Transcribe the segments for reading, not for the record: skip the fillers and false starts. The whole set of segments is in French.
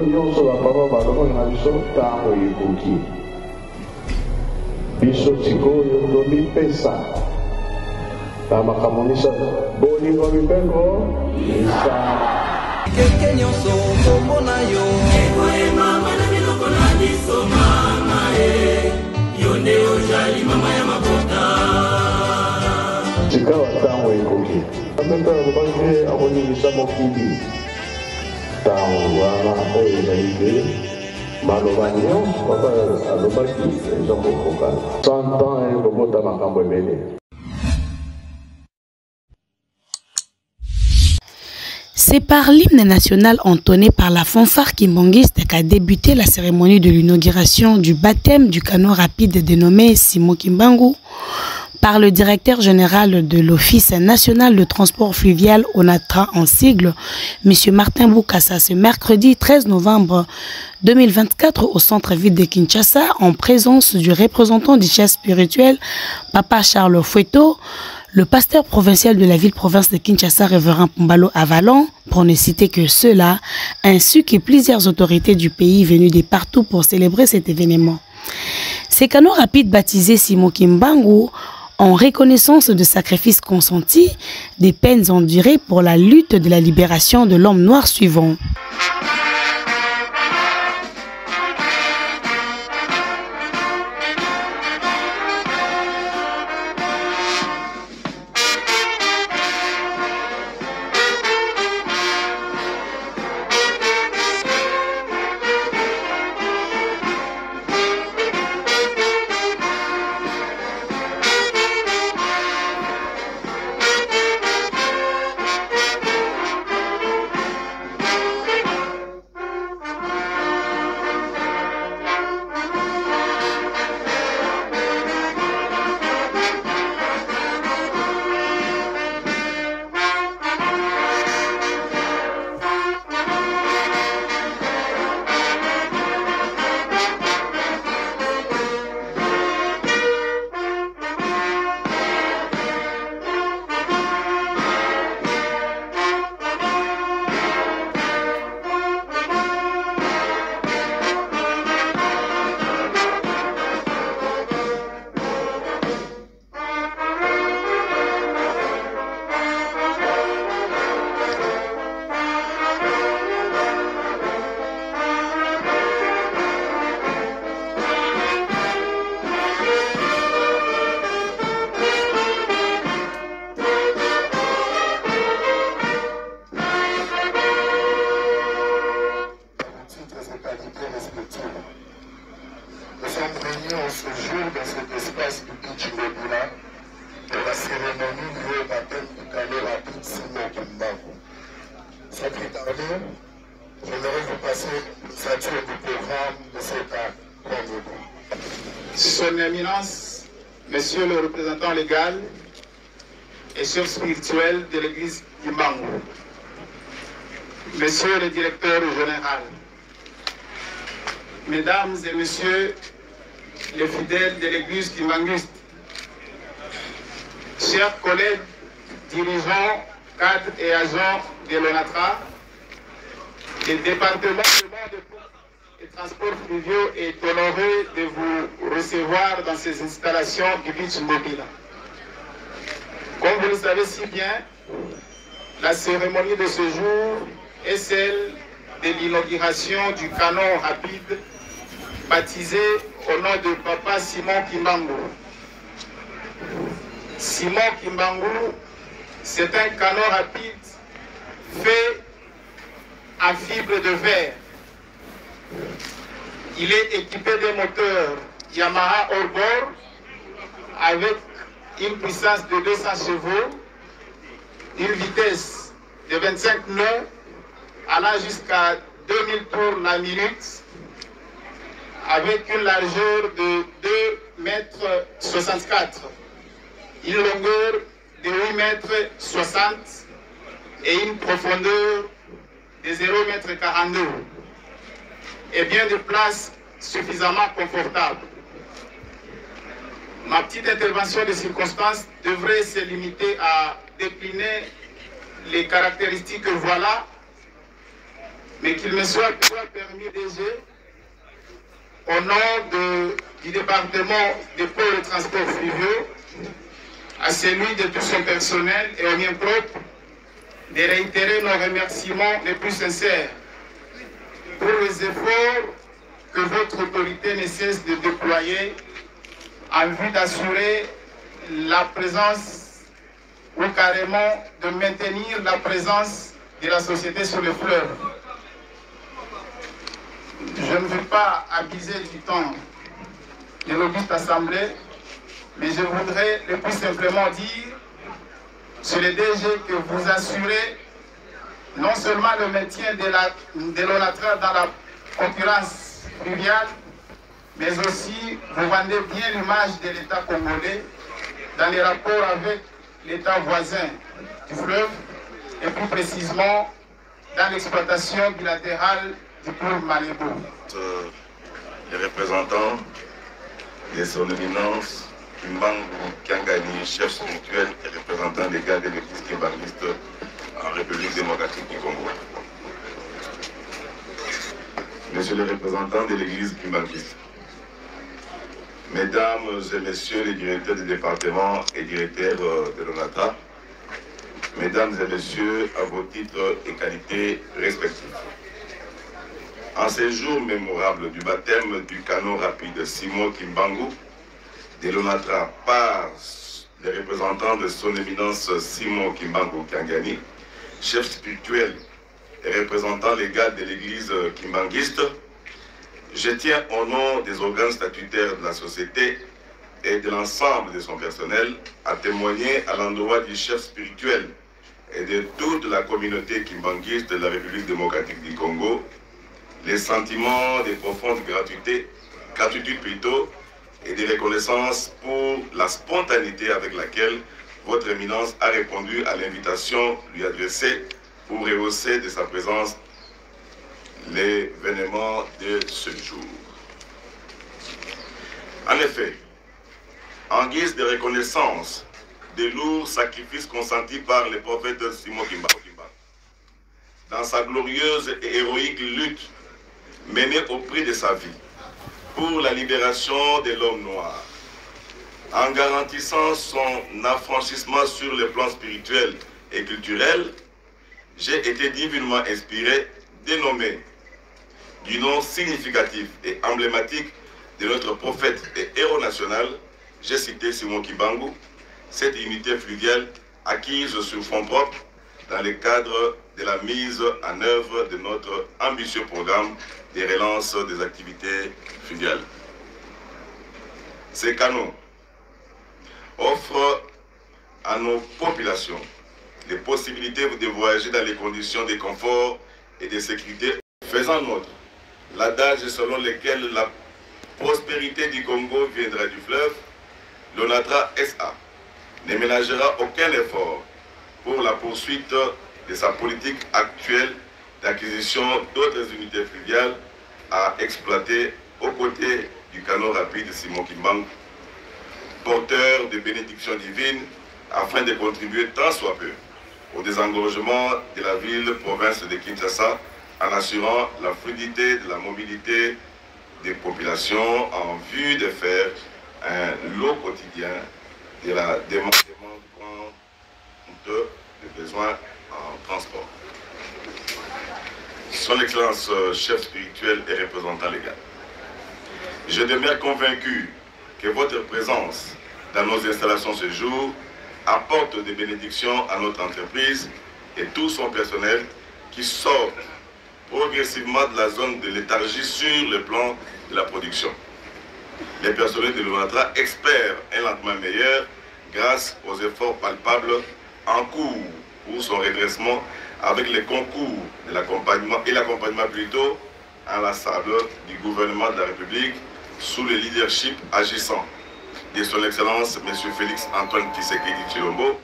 oyo nyonso bapapa balobaki na biso ntango ekoki biso sikoyo tomipesa na makambo misato bolingo mibeko isa keke nyonso kombo na yo ekoyema bana biloko na biso mama yo nde ozali mama ya mabota sika batango ekoki apempe alobaki akoningisa mokili ntango wana oyo ezali te maloba nyonso papa alobaki eza kokokana 100 ans ekobota makambo ebele. C'est par l'hymne national entonné par la fanfare kimbangiste qu'a débuté la cérémonie de l'inauguration du baptême du canot rapide dénommé Simon Kimbangu par le directeur général de l'Office national de transport fluvial ONATRA en sigle, M. Martin Boukassa, ce mercredi 13 novembre 2024 au centre-ville de Kinshasa en présence du représentant du chef spirituel Papa Charles Fouetto, le pasteur provincial de la ville-province de Kinshasa, révérend Pombalo Avalon, pour ne citer que ceux-là, ainsi que plusieurs autorités du pays venues de partout pour célébrer cet événement. Ces canots rapides baptisés Simon Kimbangu, en reconnaissance de sacrifices consentis, des peines endurées pour la lutte de la libération de l'homme noir suivant. Son Éminence, Monsieur le représentant légal et chef spirituel de l'église Kimbangu, Monsieur le directeur général, Mesdames et Messieurs les fidèles de l'église kimbanguiste, chers collègues, dirigeants, cadres et agents de l'ONATRA, le département de transport fluviaux est honoré de vous recevoir dans ces installations du beach mobile. Comme vous le savez si bien, la cérémonie de ce jour est celle de l'inauguration du canon rapide baptisé au nom de Papa Simon Kimbangu. Simon Kimbangu, c'est un canon rapide fait en fibre de verre. Il est équipé d'un moteur Yamaha hors-bord avec une puissance de 200 chevaux, une vitesse de 25 nœuds allant jusqu'à 2000 tours la minute, avec une largeur de 2,64 m, une longueur de 8,60 m et une profondeur de 0,42 m, et bien de place suffisamment confortable. Ma petite intervention de circonstance devrait se limiter à décliner les caractéristiques voilà mais qu'il me soit permis DG, au nom du département des pôles de transport fluviaux, à celui de tout son personnel et au mien propre, de réitérer nos remerciements les plus sincères pour les efforts que votre autorité ne cesse de déployer en vue d'assurer la présence ou carrément de maintenir la présence de la société sur le fleuve. Je ne veux pas abuser du temps de l'auguste assemblée, mais je voudrais le plus simplement dire sur le DG que vous assurez non seulement le maintien de l'ONATRA dans la concurrence fluviale, mais aussi vous vendez bien l'image de l'État congolais dans les rapports avec l'État voisin du fleuve et plus précisément dans l'exploitation bilatérale du fleuve Malébo. Les représentants de son éminence Kimbangu Kiangani, chef spirituel et représentant des gars de l'église kimbanguiste en République démocratique du Congo. Monsieur le représentant de l'église kimbanguiste, mesdames et messieurs les directeurs du département et directeurs de l'ONATRA, mesdames et messieurs à vos titres et qualités respectifs. En ces jours mémorables du baptême du canon rapide Simon Kimbangu de l'ONATRA par les représentants de son éminence Simon Kimbangu Kiangani, chef spirituel et représentant légal de l'église kimbanguiste, je tiens au nom des organes statutaires de la société et de l'ensemble de son personnel à témoigner à l'endroit du chef spirituel et de toute la communauté kimbanguiste de la République démocratique du Congo les sentiments de profonde gratitude plutôt, et de reconnaissance pour la spontanéité avec laquelle votre éminence a répondu à l'invitation lui adressée pour rehausser de sa présence l'événement de ce jour. En effet, en guise de reconnaissance des lourds sacrifices consentis par le prophète Simon Kimbangu dans sa glorieuse et héroïque lutte menée au prix de sa vie pour la libération de l'homme noir, en garantissant son affranchissement sur le plan spirituel et culturel, j'ai été divinement inspiré de nommer du nom significatif et emblématique de notre prophète et héros national, j'ai cité Simon Kimbangu, cette unité fluviale acquise sur fonds propres dans le cadre de la mise en œuvre de notre ambitieux programme de relance des activités fluviales. Ces canaux offrent à nos populations les possibilités de voyager dans les conditions de confort et de sécurité, faisant nôtre l'adage selon lequel la prospérité du Congo viendra du fleuve. L'ONATRA SA ne ménagera aucun effort pour la poursuite de sa politique actuelle d'acquisition d'autres unités fluviales à exploiter aux côtés du canot rapide Simon Kimbangu, porteur de bénédictions divines, afin de contribuer tant soit peu au désengorgement de la ville-province de Kinshasa en assurant la fluidité de la mobilité des populations en vue de faire un lot quotidien de la demande de besoins en transport. Son Excellence chef spirituel et représentant légal, je demeure convaincu que votre présence dans nos installations ce jour apporte des bénédictions à notre entreprise et tout son personnel qui sort progressivement de la zone de léthargie sur le plan de la production. Les personnels de l'ONATRA espèrent un lendemain meilleur grâce aux efforts palpables en cours pour son redressement avec le concours de l'accompagnement et l'accompagnement plutôt inlassable du gouvernement de la République sous le leadership agissant de son Excellence M. Félix Antoine Tshisekedi Tshilombo,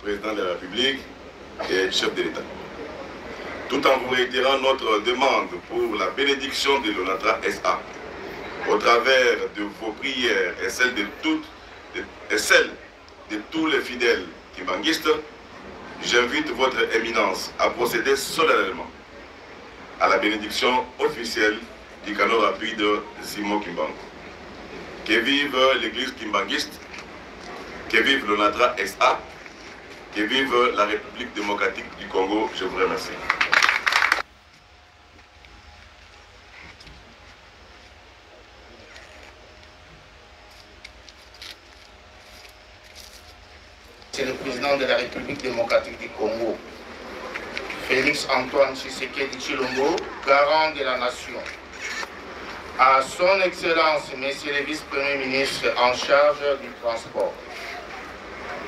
président de la République et chef de l'État. Tout en vous réitérant notre demande pour la bénédiction de l'ONATRA SA, au travers de vos prières et celles de tous les fidèles kimbanguistes, j'invite votre éminence à procéder solennellement à la bénédiction officielle du canot rapide de Simon Kimbangu. Que vive l'église kimbanguiste, que vive l'ONATRA SA, que vive la République démocratique du Congo. Je vous remercie. C'est le président de la République démocratique du Congo, Félix Antoine Tshisekedi Tshilombo, garant de la nation. À son Excellence, Messieurs les vice-premiers ministres en charge du transport,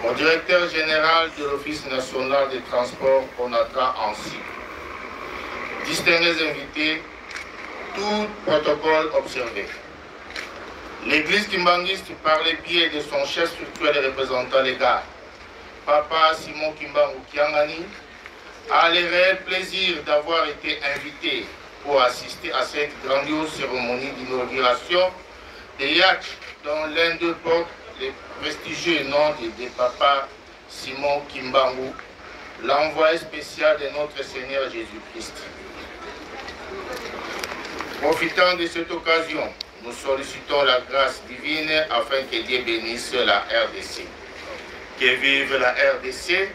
au directeur général de l'Office national des transports, ONATRA ainsi. Distingués invités, tout protocole observé. L'Église kimbanguiste, par le biais de son chef spirituel et représentant légal, Papa Simon Kimbangu Kiangani, a le réel plaisir d'avoir été invité pour assister à cette grandiose cérémonie d'inauguration de yachts dont l'un d'eux porte le prestigieux nom de Papa Simon Kimbangu, l'envoyé spécial de notre Seigneur Jésus-Christ. Profitant de cette occasion, nous sollicitons la grâce divine afin que Dieu bénisse la RDC. Que vive la RDC,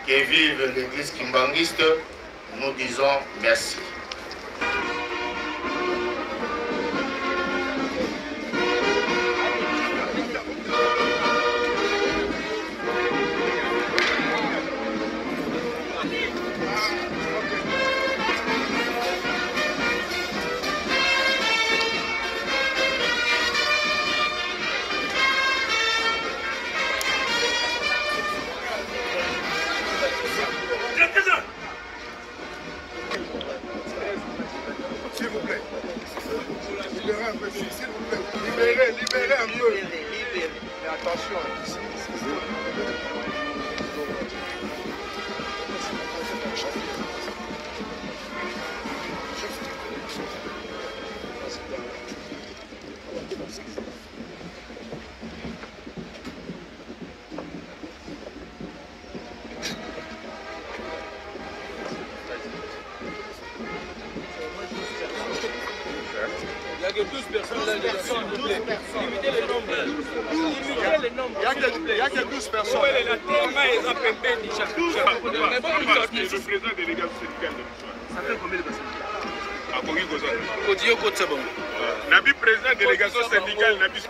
que vive l'église kimbanguiste, nous disons merci. S'il vous plaît. Libérez un peu, s'il vous plaît. Libérez un peu. Mais attention. Il n'y a que 12 personnes dans la s'il vous plaît. Limitez le nombre. Limitez le nombre. Il n'y a que 12 personnes. Oui, la théma est rappelée déjà. 12 personnes. Le président délégué syndical de l'histoire. Ça fait combien de personnes? À Kogi Gozan. Audio code c'est bon. Nabi président délégation syndicale Nabi.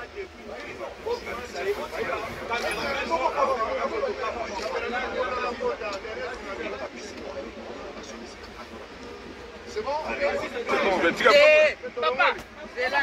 C'est bon? Papa, c'est là.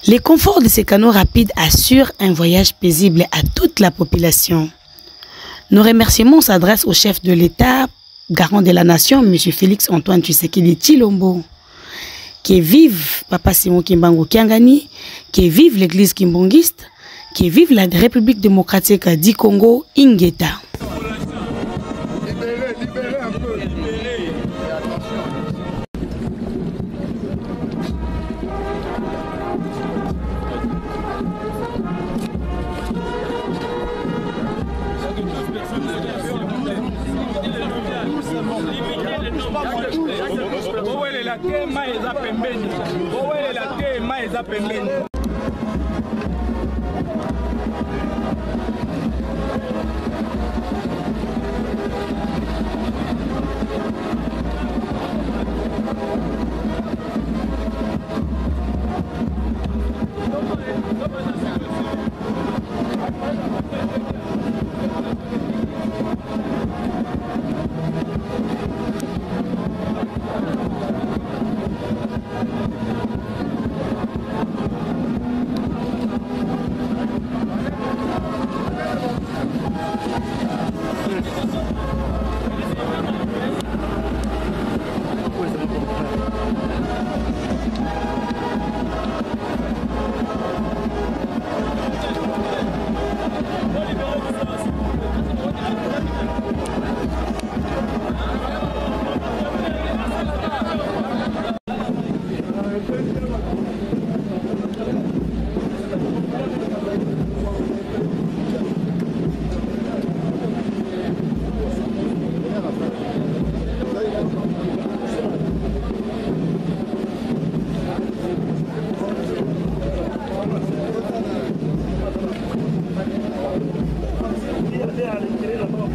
Les conforts de ces canaux rapides assurent un voyage paisible à toute la population. Nos remerciements s'adressent au chef de l'État, garant de la nation, M. Félix Antoine Tshisekedi Tshilombo. Qui vive Papa Simon Kimbangu Kiangani, qui vive l'église kimbangiste, qui vive la République démocratique du Congo, Ingeta. Libérez un peu.